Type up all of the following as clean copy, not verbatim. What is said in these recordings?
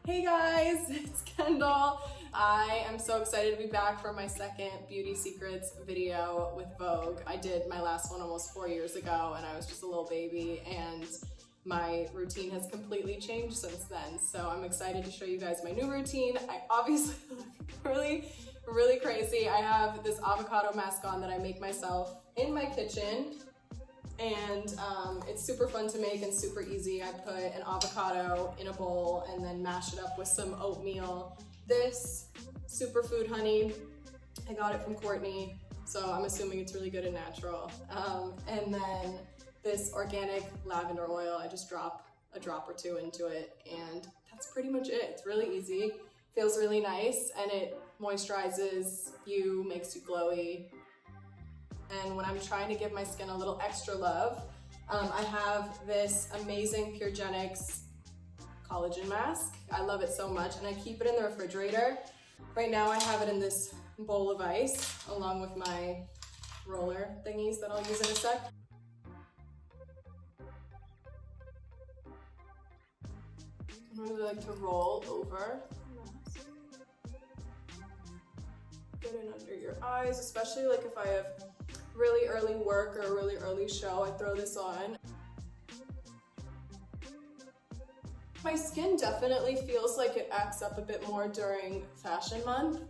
Hey guys, it's Kendall. I am so excited to be back for my second Beauty Secrets video with Vogue. I did my last one almost 4 years ago and I was just a little baby, and my routine has completely changed since then. So I'm excited to show you guys my new routine. I obviously look really crazy. I have this avocado mask on that I make myself in my kitchen. And it's super fun to make and super easy. I put an avocado in a bowl and then mash it up with some oatmeal. This superfood honey, I got it from Courtney, so I'm assuming it's really good and natural. And then this organic lavender oil, I just drop a drop or two into it, and that's pretty much it. It's really easy, feels really nice, and it moisturizes you, makes you glowy. And when I'm trying to give my skin a little extra love, I have this amazing Puregenics collagen mask. I love it so much, and I keep it in the refrigerator. Right now I have it in this bowl of ice, along with my roller thingies that I'll use in a sec. I really like to roll over the mask. Get it under your eyes, especially like if I have really early work or a really early show, I throw this on. My skin definitely feels like it acts up a bit more during fashion month,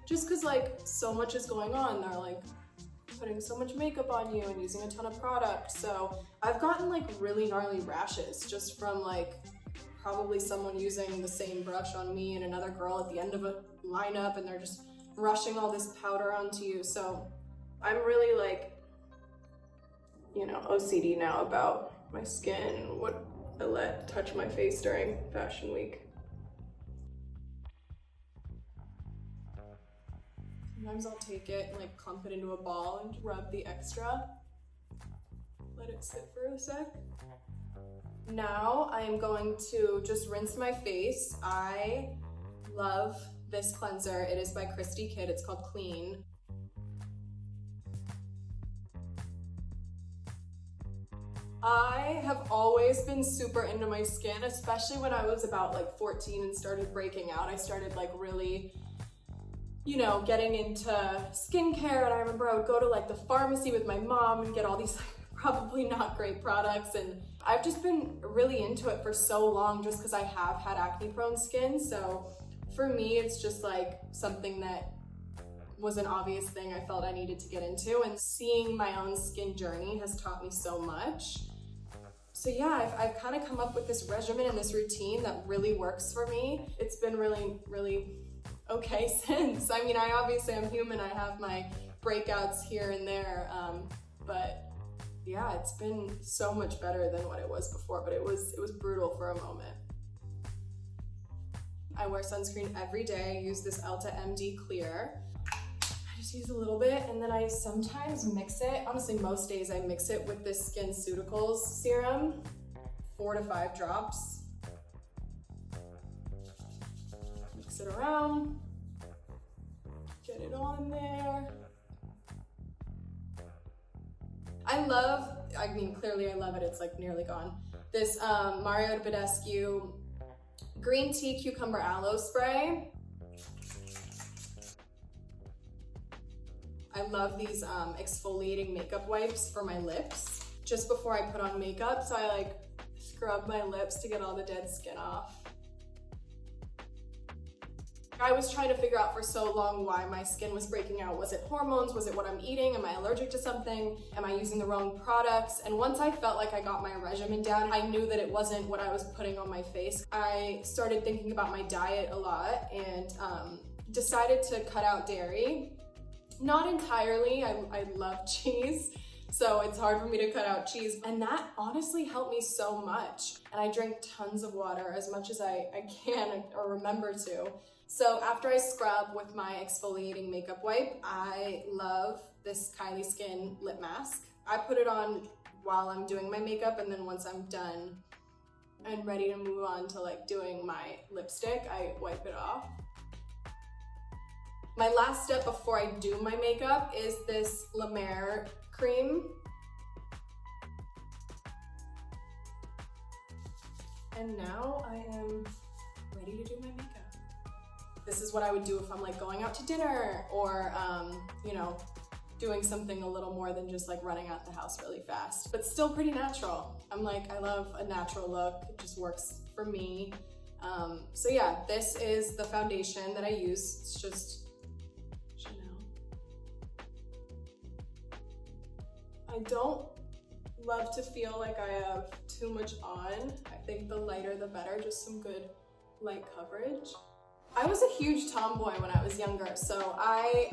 just cause like so much is going on. They're like putting so much makeup on you and using a ton of product. So I've gotten like really gnarly rashes just from like probably someone using the same brush on me and another girl at the end of a lineup, and they're just rushing all this powder onto you. So I'm really like, you know, OCD now about my skin and what I let touch my face during fashion week. Sometimes I'll take it and like clump it into a ball and rub the extra. Let it sit for a sec. Now I am going to just rinse my face. I love this cleanser. It is by Christy Kid. It's called Clean. I have always been super into my skin, especially when I was about like 14 and started breaking out. I started like really, you know, getting into skincare, and I remember I would go to like the pharmacy with my mom and get all these like, probably not great products, and I've just been really into it for so long just because I have had acne prone skin. So for me, it's just like something that was an obvious thing I felt I needed to get into, and seeing my own skin journey has taught me so much. So yeah, I've kind of come up with this regimen and this routine that really works for me. It's been really okay since. I mean, I obviously am human, I have my breakouts here and there, but yeah, it's been so much better than what it was before, but it was brutal for a moment. I wear sunscreen every day. I use this Elta MD Clear. Just use a little bit, and then I sometimes mix it. Honestly, most days I mix it with this SkinCeuticals serum, 4 to 5 drops. Mix it around, get it on there. I mean, clearly I love it. It's like nearly gone. This Mario Badescu Green Tea Cucumber Aloe Spray. I love these exfoliating makeup wipes for my lips just before I put on makeup. So I like scrub my lips to get all the dead skin off. I was trying to figure out for so long why my skin was breaking out. Was it hormones? Was it what I'm eating? Am I allergic to something? Am I using the wrong products? And once I felt like I got my regimen down, I knew that it wasn't what I was putting on my face. I started thinking about my diet a lot and decided to cut out dairy. Not entirely, I love cheese, so it's hard for me to cut out cheese. And that honestly helped me so much. And I drink tons of water, as much as I can or remember to. So after I scrub with my exfoliating makeup wipe, I love this Kylie Skin lip mask. I put it on while I'm doing my makeup, and then once I'm done and ready to move on to like doing my lipstick, I wipe it off. My last step before I do my makeup is this La Mer cream. And now I am ready ready to do my makeup. This is what I would do if I'm like going out to dinner or, you know, doing something a little more than just like running out the house really fast, but still pretty natural. I'm like, I love a natural look. It just works for me. So yeah, this is the foundation that I use. It's just Chanel. I don't love to feel like I have too much on. I think the lighter the better, just some good light coverage. I was a huge tomboy when I was younger, so I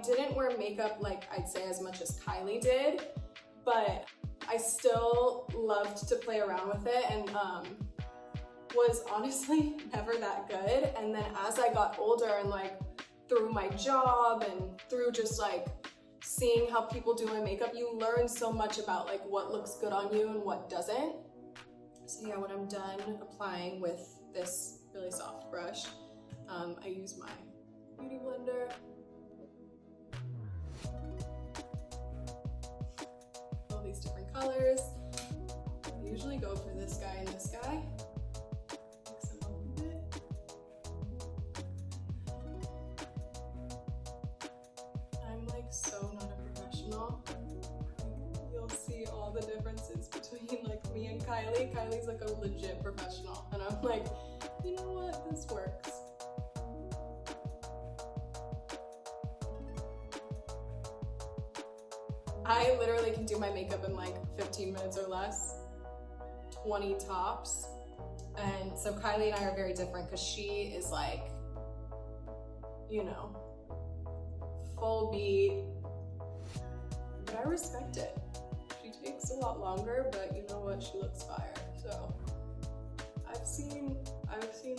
didn't wear makeup like I'd say as much as Kylie did, but I still loved to play around with it and was honestly never that good. And then as I got older and like through my job and through just like seeing how people do my makeup, you learn so much about like what looks good on you and what doesn't. So yeah, when I'm done applying with this really soft brush, I use my beauty blender. All these different colors. I usually go for this guy and this guy. Mix them up a bit. I'm like so not a professional. You'll see all the differences between like me and Kylie. Kylie's like a legit professional, and I'm like, you know what, this works. I literally can do my makeup in like 15 minutes or less, 20 tops. And so Kylie and I are very different because she is like, you know, full beat, but I respect it. She takes a lot longer, but you know what, she looks fire. So I've seen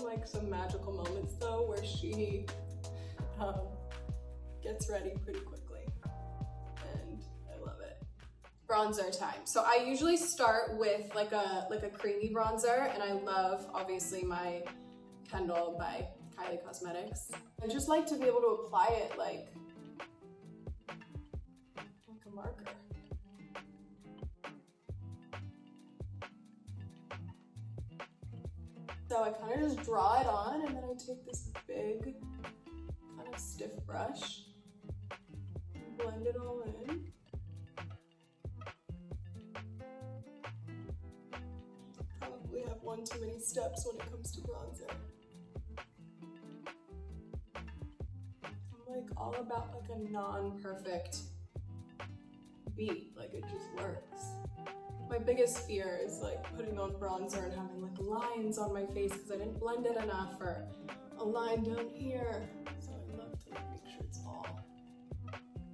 like some magical moments though where she gets ready pretty quickly. Bronzer time. So I usually start with like a creamy bronzer, and I love obviously my Kendall by Kylie Cosmetics. I just like to be able to apply it like a marker. So I kind of just draw it on, and then I take this big kind of stiff brush and blend it all in. We have one too many steps when it comes to bronzer. I'm like all about like a non-perfect beat, like it just works. My biggest fear is like putting on bronzer and having like lines on my face because I didn't blend it enough, or a line down here. So I love to like make sure it's all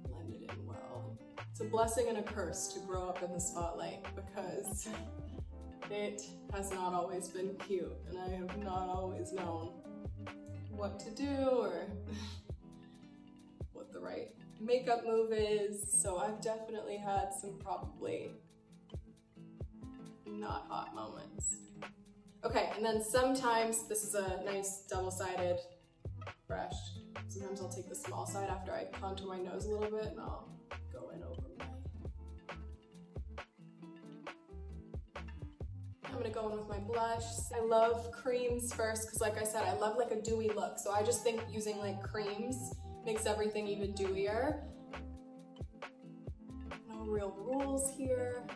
blended in well. It's a blessing and a curse to grow up in the spotlight because it has not always been cute, and I have not always known what to do or what the right makeup move is. So I've definitely had some probably not hot moments. Okay, and then sometimes, this is a nice double-sided brush. Sometimes I'll take the small side after I contour my nose a little bit and I'll go in over my. I'm gonna go in with my blush. I love creams first because like I said, I love like a dewy look. So I just think using like creams makes everything even dewier. No real rules here.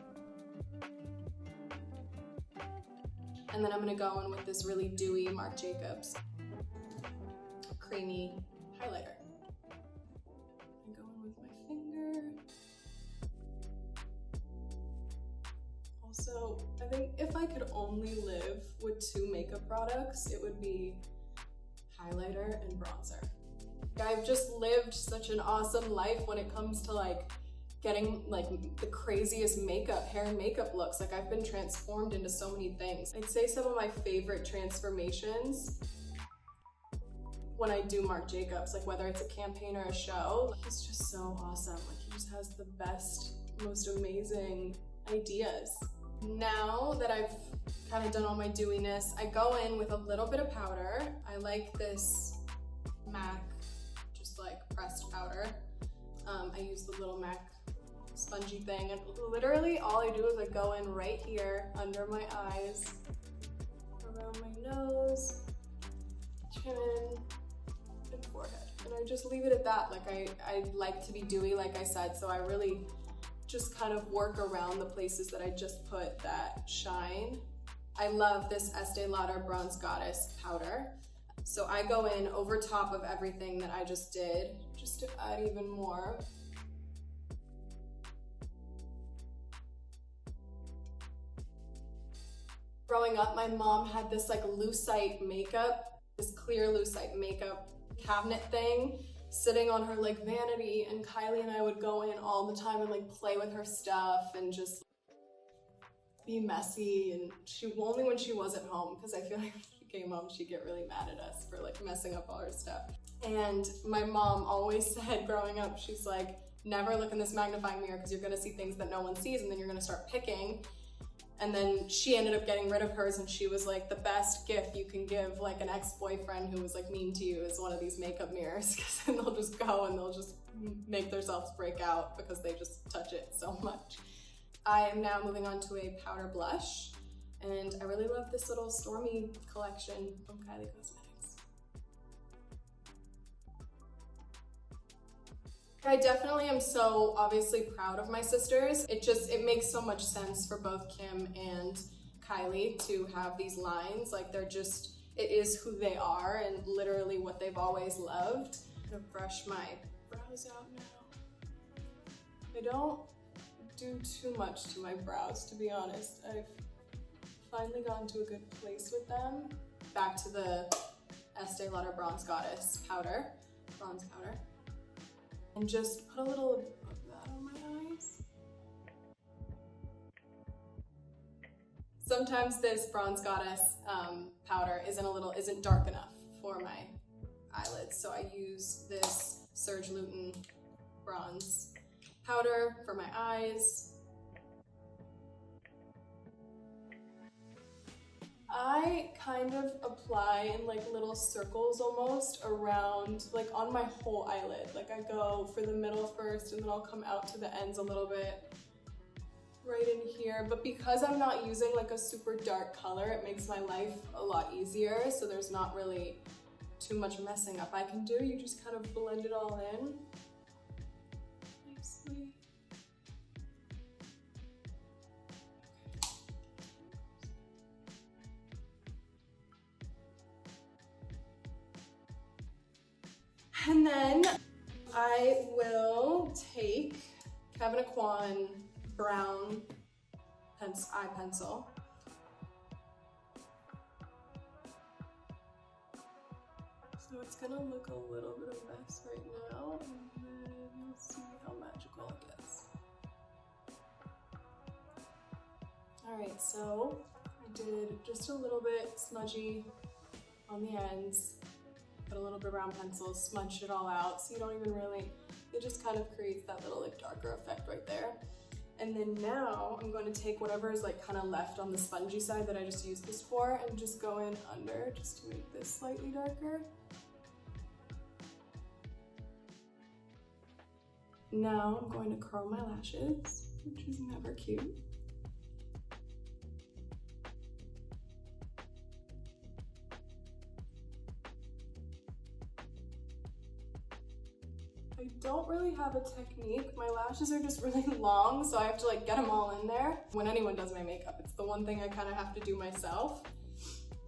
And then I'm gonna go in with this really dewy Marc Jacobs creamy highlighter. I'm going with my finger. Also, I think if I could only live with two makeup products, it would be highlighter and bronzer. I've just lived such an awesome life when it comes to like getting like the craziest makeup, hair and makeup looks. Like I've been transformed into so many things. I'd say some of my favorite transformations when I do Marc Jacobs, like whether it's a campaign or a show, he's just so awesome. Like he just has the best, most amazing ideas. Now that I've kind of done all my dewiness, I go in with a little bit of powder. I like this MAC, just like pressed powder. I use the little MAC spongy thing, and literally all I do is I go in right here under my eyes, around my nose, chin, and forehead. And I just leave it at that. Like I like to be dewy, like I said, so I really just kind of work around the places that I just put that shine. I love this Estee Lauder Bronze Goddess powder. So I go in over top of everything that I just did, just to add even more. Growing up, my mom had this like lucite makeup, this clear lucite makeup cabinet thing sitting on her like vanity, and Kylie and I would go in all the time and like play with her stuff and just be messy. And she only when she wasn't home, because I feel like when she came home she'd get really mad at us for like messing up all her stuff. And my mom always said growing up, she's like, never look in this magnifying mirror because you're gonna see things that no one sees and then you're gonna start picking. And then she ended up getting rid of hers, and she was like, the best gift you can give like an ex-boyfriend who was like mean to you is one of these makeup mirrors, because then they'll just go and they'll just make themselves break out because they just touch it so much. I am now moving on to a powder blush, and I really love this little Stormy collection from Kylie Cosmetics. I definitely am so obviously proud of my sisters. It makes so much sense for both Kim and Kylie to have these lines. Like it is who they are and literally what they've always loved. I'm gonna brush my brows out now. I don't do too much to my brows, to be honest. I've finally gotten to a good place with them. Back to the Estee Lauder Bronze Goddess powder, bronze powder. And just put a little of that on my eyes. Sometimes this Bronze Goddess powder isn't dark enough for my eyelids, so I use this Serge Lutens bronze powder for my eyes. I kind of apply in like little circles almost around, like on my whole eyelid. Like I go for the middle first and then I'll come out to the ends a little bit right in here. But because I'm not using like a super dark color, it makes my life a lot easier. So there's not really too much messing up I can do. You just kind of blend it all in nicely. And then I will take Kevyn Aucoin brown eye pencil. So it's gonna look a little bit of a mess right now, and then we'll see how magical it gets. All right, so I did just a little bit smudgy on the ends. Put a little bit of brown pencil, smudged it all out, so you don't even really, it just kind of creates that little like darker effect right there. And then now I'm going to take whatever is like kind of left on the spongy side that I just used this for and just go in under just to make this slightly darker. Now I'm going to curl my lashes, which is never cute. I don't really have a technique. My lashes are just really long, so I have to like get them all in there. When anyone does my makeup, it's the one thing I kind of have to do myself.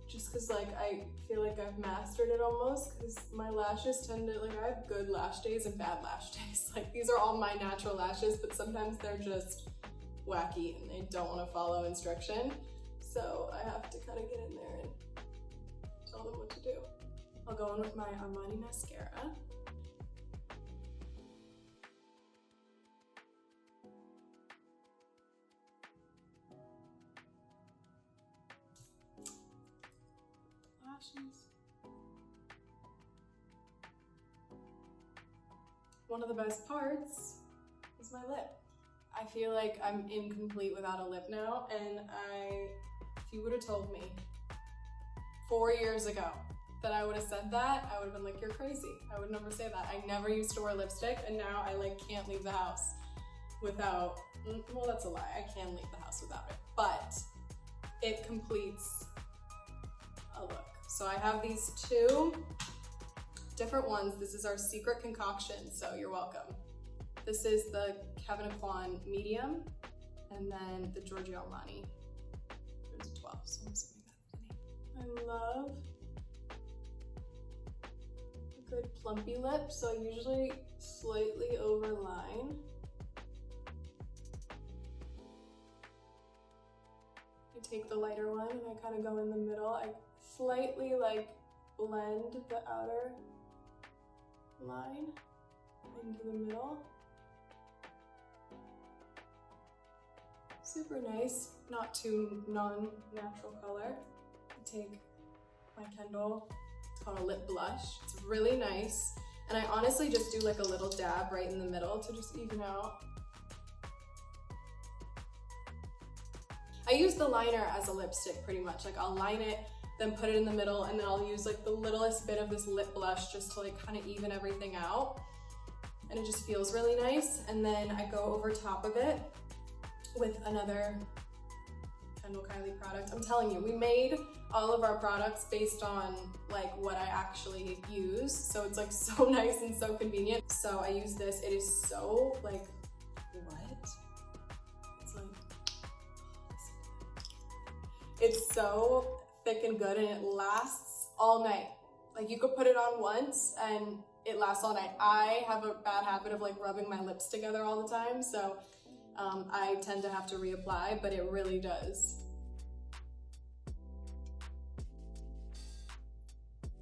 Just cause like I feel like I've mastered it almost, cause my lashes tend to, like I have good lash days and bad lash days. Like these are all my natural lashes, but sometimes they're just wacky and they don't want to follow instruction. So I have to kind of get in there and tell them what to do. I'll go in with my Armani mascara. One of the best parts is my lip. I feel like I'm incomplete without a lip now, and if you would have told me 4 years ago that I would have said that, I would have been like, you're crazy. I would never say that. I never used to wear lipstick, and now I like can't leave the house without, well, that's a lie. I can leave the house without it, but it completes a look. So I have these two different ones. This is our secret concoction, so you're welcome. This is the Kevyn Aucoin medium, and then the Giorgio Armani. There's a 12, so I'm assuming that's the name. I love a good plumpy lip, so I usually slightly overline. I take the lighter one and I kind of go in the middle. I slightly like blend the outer line into the middle. Super nice, not too non-natural color. I take my Kendall, it's called a lip blush. It's really nice. And I honestly just do like a little dab right in the middle to just even out. I use the liner as a lipstick pretty much. Like I'll line it, then put it in the middle, and then I'll use like the littlest bit of this lip blush just to like kind of even everything out. And it just feels really nice. And then I go over top of it with another Kendall Kylie product. I'm telling you, we made all of our products based on like what I actually use. So it's like so nice and so convenient. So I use this. It is so like, what? It's like, it's so thick and good and it lasts all night. Like you could put it on once and it lasts all night. I have a bad habit of like rubbing my lips together all the time. So I tend to have to reapply, but it really does.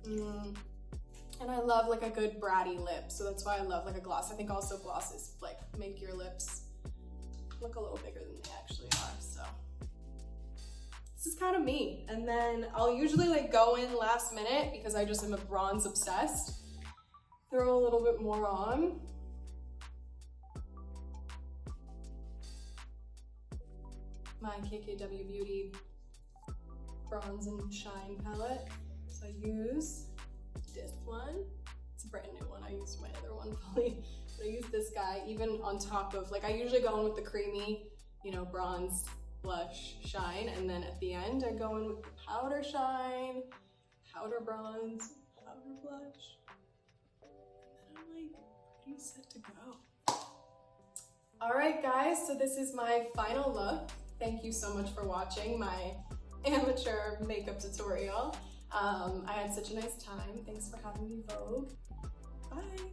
And I love like a good bratty lip, so that's why I love like a gloss. I think also glosses like make your lips look a little bigger than they actually are, so. This is kind of me. And then I'll usually like go in last minute because I just am a bronze obsessed. Throw a little bit more on. My KKW Beauty Bronze and Shine palette. So I use this one. It's a brand new one. I used my other one fully, but I use this guy even on top of, like I usually go in with the creamy, you know, bronze, blush, shine, and then at the end I go in with the powder shine, powder bronze, powder blush, and then I'm like pretty set to go. All right guys, so this is my final look. Thank you so much for watching my amateur makeup tutorial. I had such a nice time. Thanks for having me, Vogue. Bye.